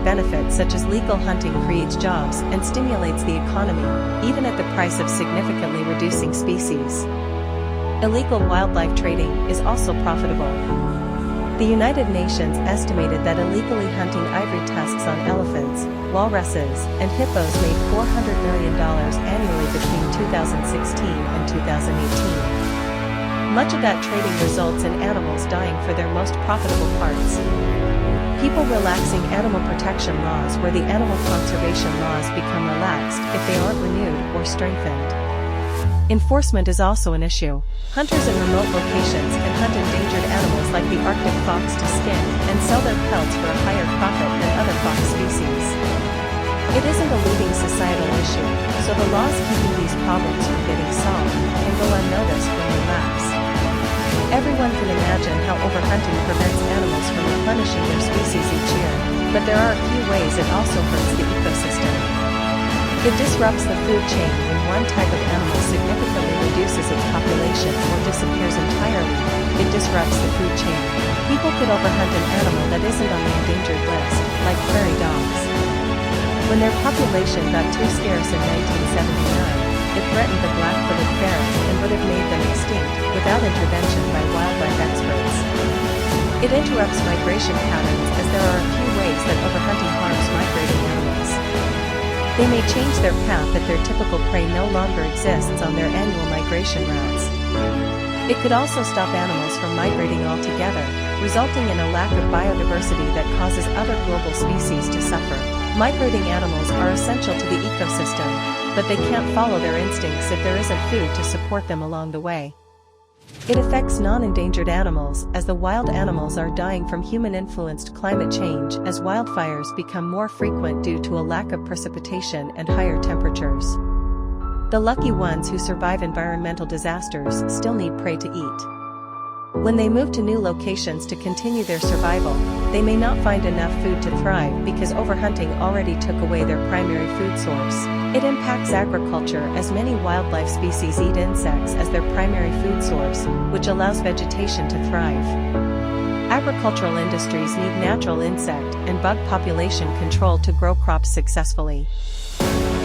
benefits such as legal hunting creates jobs and stimulates the economy, even at the price of significantly reducing species. Illegal wildlife trading is also profitable. The United Nations estimated that illegally hunting ivory tusks on elephants, walruses, and hippos made $400 million annually between 2016 and 2018. Much of that trading results in animals dying for their most profitable parts. People relaxing animal protection laws where the animal conservation laws become relaxed if they aren't renewed or strengthened. Enforcement is also an issue. Hunters in remote locations can hunt endangered animals like the Arctic fox to skin and sell their pelts for a higher profit than other fox species. It isn't a leading societal issue, so the laws keeping these problems from getting solved can go unnoticed when they lapse. Everyone can imagine how overhunting prevents animals from replenishing their species each year, but there are a few ways it also hurts the ecosystem. It disrupts the food chain when one type of animal significantly reduces its population or disappears entirely. It disrupts the food chain. People could overhunt an animal that isn't on the endangered list, like prairie dogs. When their population got too scarce in 1979, it threatened the black-footed ferret and would have made them extinct without intervention by wildlife experts. It interrupts migration patterns as there are a few ways that overhunting harms migrating animals. They may change their path if their typical prey no longer exists on their annual migration routes. It could also stop animals from migrating altogether, resulting in a lack of biodiversity that causes other global species to suffer. Migrating animals are essential to the ecosystem, but they can't follow their instincts if there isn't food to support them along the way. It affects non-endangered animals as the wild animals are dying from human-influenced climate change as wildfires become more frequent due to a lack of precipitation and higher temperatures. The lucky ones who survive environmental disasters still need prey to eat. When they move to new locations to continue their survival, they may not find enough food to thrive because overhunting already took away their primary food source. It impacts agriculture as many wildlife species eat insects as their primary food source, which allows vegetation to thrive. Agricultural industries need natural insect and bug population control to grow crops successfully.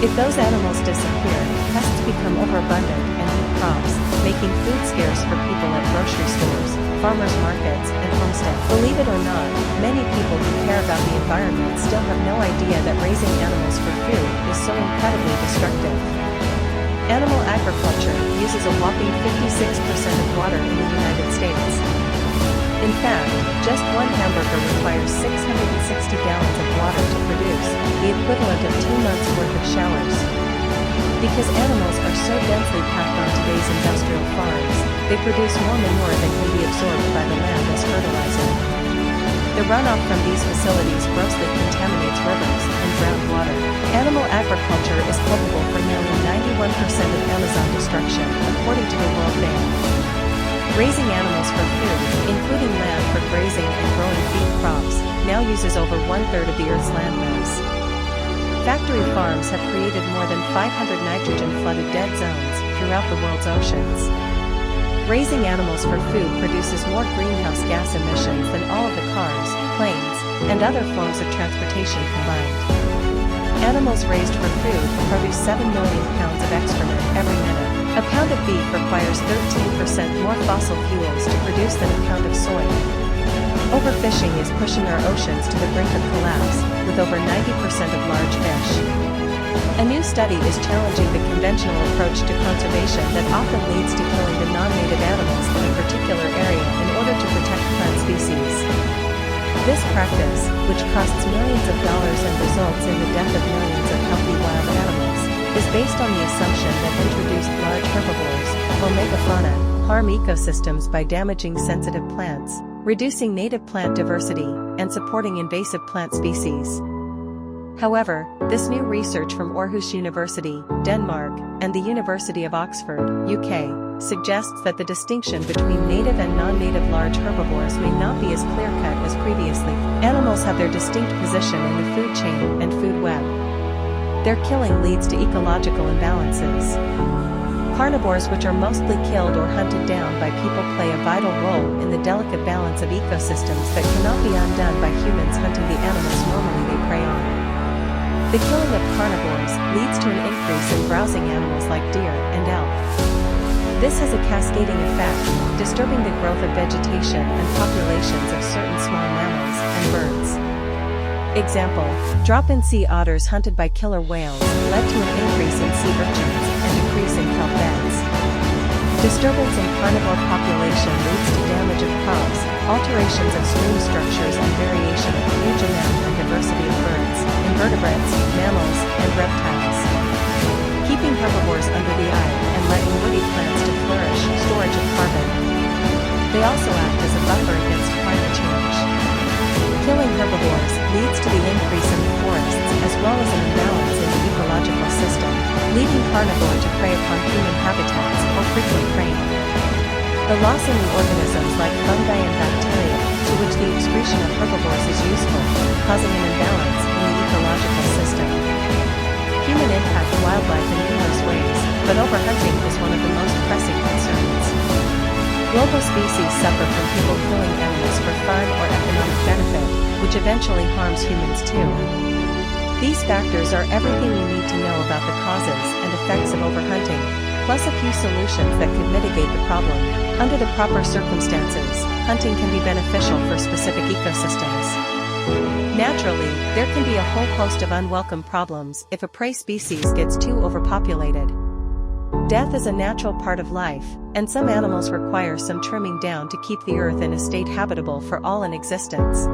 If those animals disappear, pests become overabundant and eat crops, making food scarce for people at grocery stores, farmers markets, and homesteads. Believe it or not, many people who care about the environment still have no idea that raising animals for food is so incredibly destructive. Animal agriculture uses a whopping 56% of water in the United States. In fact, just one hamburger requires 660 gallons of water to produce, the equivalent of 2 months' worth of showers. Because animals are so densely packed on today's industrial farms, they produce more manure than can be absorbed by the land as fertilizer. The runoff from these facilities grossly contaminates rivers and groundwater. Animal agriculture is culpable for nearly 91% of Amazon destruction, according to the World Bank. Raising animals for food, including land for grazing and growing feed crops, now uses over 1/3 of the Earth's land mass. Factory farms have created more than 500 nitrogen-flooded dead zones throughout the world's oceans. Raising animals for food produces more greenhouse gas emissions than all of the cars, planes, and other forms of transportation combined. Animals raised for food produce 7 million pounds of excrement every minute. A pound of beef requires 13% more fossil fuels to produce than a pound of soy. Overfishing is pushing our oceans to the brink of collapse, with over 90% of large fish. A new study is challenging the conventional approach to conservation that often leads to killing the non-native animals in a particular area in order to protect plant species. This practice, which costs millions of dollars and results in the death of millions of healthy wild animals, is based on the assumption that introduced large herbivores, or mega-fauna, harm ecosystems by damaging sensitive plants, reducing native plant diversity, and supporting invasive plant species. However, this new research from Aarhus University, Denmark, and the University of Oxford, UK, suggests that the distinction between native and non-native large herbivores may not be as clear-cut as previously. Animals have their distinct position in the food chain and food web. Their killing leads to ecological imbalances. Carnivores, which are mostly killed or hunted down by people, play a vital role in the delicate balance of ecosystems that cannot be undone by humans hunting the animals normally they prey on. The killing of carnivores leads to an increase in browsing animals like deer and elk. This has a cascading effect, disturbing the growth of vegetation and populations of certain small mammals and birds. Example: drop-in sea otters hunted by killer whales led to an increase in sea urchins and decrease in kelp beds. Disturbance in carnivore population leads to damage of crops, alterations of stream structures, and variation of huge amount and diversity of birds, invertebrates, mammals, and reptiles. Keeping herbivores under the eye and letting woody plants to flourish, storage of carbon. They also act as a buffer against climate change. Killing herbivores leads to the increase in the forests as well as an imbalance in the ecological system, leading carnivore to prey upon human habitats or frequent preying. The loss in the organisms like fungi and bacteria, to which the excretion of herbivores is useful, causing an imbalance in the ecological system. Human impact wildlife in numerous ways, but overhunting is one of the most pressing concerns. Global species suffer from people killing animals for fun or economic benefit, which eventually harms humans too. These factors are everything you need to know about the causes and effects of overhunting, plus a few solutions that could mitigate the problem. Under the proper circumstances, hunting can be beneficial for specific ecosystems. Naturally, there can be a whole host of unwelcome problems if a prey species gets too overpopulated. Death is a natural part of life, and some animals require some trimming down to keep the earth in a state habitable for all in existence.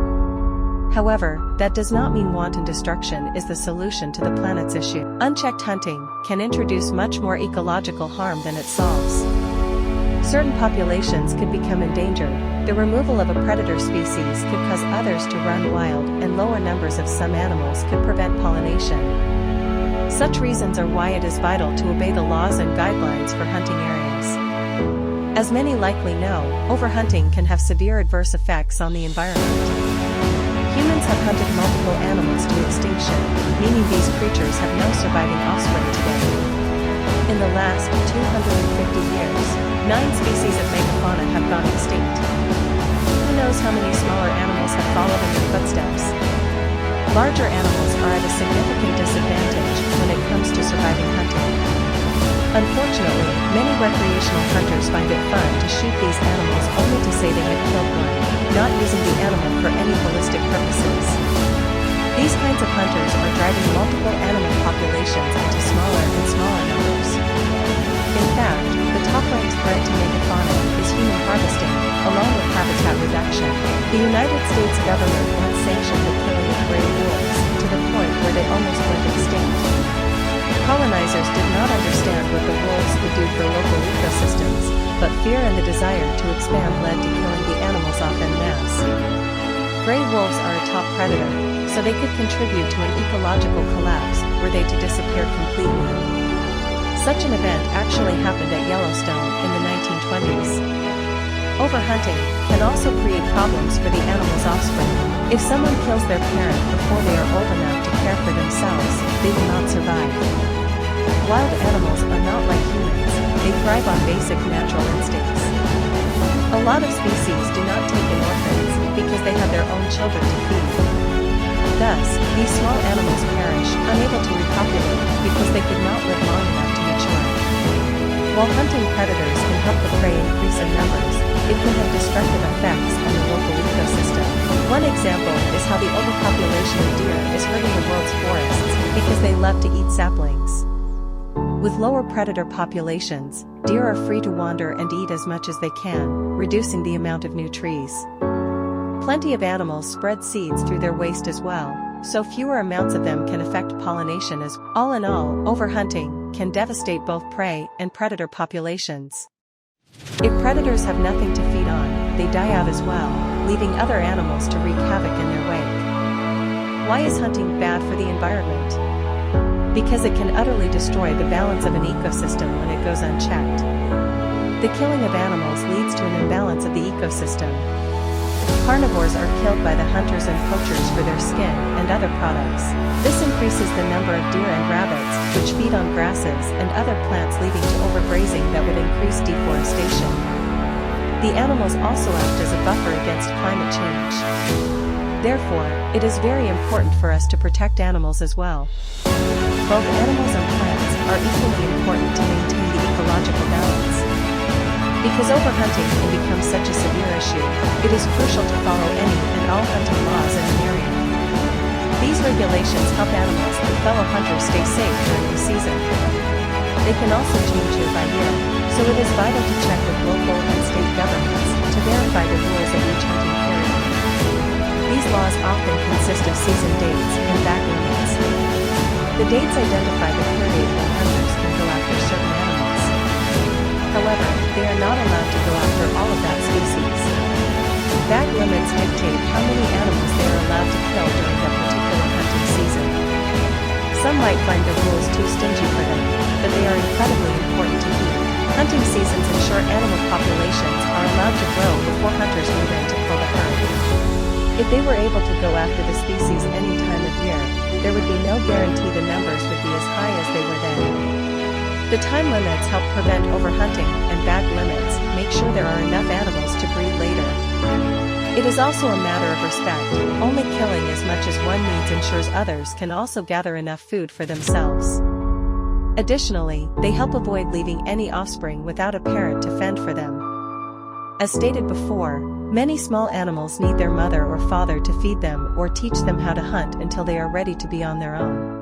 However, that does not mean wanton destruction is the solution to the planet's issue. Unchecked hunting can introduce much more ecological harm than it solves. Certain populations could become endangered. The removal of a predator species could cause others to run wild, and lower numbers of some animals could prevent pollination. Such reasons are why it is vital to obey the laws and guidelines for hunting areas. As many likely know, overhunting can have severe adverse effects on the environment. Humans have hunted multiple animals to extinction, meaning these creatures have no surviving offspring today. In the last 250 years, 9 species of mega-fauna have gone extinct. Who knows how many smaller animals have followed in their footsteps? Larger animals are at a significant disadvantage when it comes to surviving hunting. Unfortunately, many recreational hunters find it fun to shoot these animals only to say they had killed one, not using the animal for any holistic purposes. These kinds of hunters are driving multiple animal populations into smaller and smaller numbers. In fact, the top-ranked threat to mega-fauna is human harvesting, along with habitat reduction. The United States government once sanctioned the killing of gray wolves, to the point where they almost went extinct. Colonizers did not understand what the wolves could do for local ecosystems, but fear and the desire to expand led to killing the animals off en masse. Gray wolves are a top predator, so they could contribute to an ecological collapse were they to disappear completely. Such an event actually happened at Yellowstone in the 1920s. Overhunting can also create problems for the animal's offspring. If someone kills their parent before they are old enough to care for themselves, they will not survive. Wild animals are not like humans, they thrive on basic natural instincts. A lot of species do not take in orphans because they have their own children to feed. Thus, these small animals perish, unable to repopulate, because they could not live long enough to mature. While hunting predators can help the prey increase in numbers, it can have destructive effects on the local ecosystem. One example is how the overpopulation of deer is hurting the world's forests, because they love to eat saplings. With lower predator populations, deer are free to wander and eat as much as they can, reducing the amount of new trees. Plenty of animals spread seeds through their waste as well, so fewer amounts of them can affect pollination as well. All in all, overhunting can devastate both prey and predator populations. If predators have nothing to feed on, they die out as well, leaving other animals to wreak havoc in their wake. Why is hunting bad for the environment? Because it can utterly destroy the balance of an ecosystem when it goes unchecked. The killing of animals leads to an imbalance of the ecosystem. Carnivores are killed by the hunters and poachers for their skin and other products. This increases the number of deer and rabbits, which feed on grasses and other plants, leading to overgrazing that would increase deforestation. The animals also act as a buffer against climate change. Therefore, it is very important for us to protect animals as well. Both animals and plants are equally important to maintain the ecological balance. Because overhunting can become such a severe issue, it is crucial to follow any and all hunting laws in an area. These regulations help animals and fellow hunters stay safe during the season. They can also change year by year, so it is vital to check with local and state governments to verify the rules of each hunting period. These laws often consist of season dates and back limits. The dates identify the period when hunters can go after certain animals. However, they are not allowed to go after all of that species. Bag limits dictate how many animals they are allowed to kill during that particular hunting season. Some might find the rules too stingy for them, but they are incredibly important to heed. Hunting seasons ensure animal populations are allowed to grow before hunters move in to kill the herd. If they were able to go after the species any time of year, there would be no guarantee the numbers would be as high as they were then. The time limits help prevent overhunting, and bag limits make sure there are enough animals to breed later. It is also a matter of respect. Only killing as much as one needs ensures others can also gather enough food for themselves. Additionally, they help avoid leaving any offspring without a parent to fend for them. As stated before, many small animals need their mother or father to feed them or teach them how to hunt until they are ready to be on their own.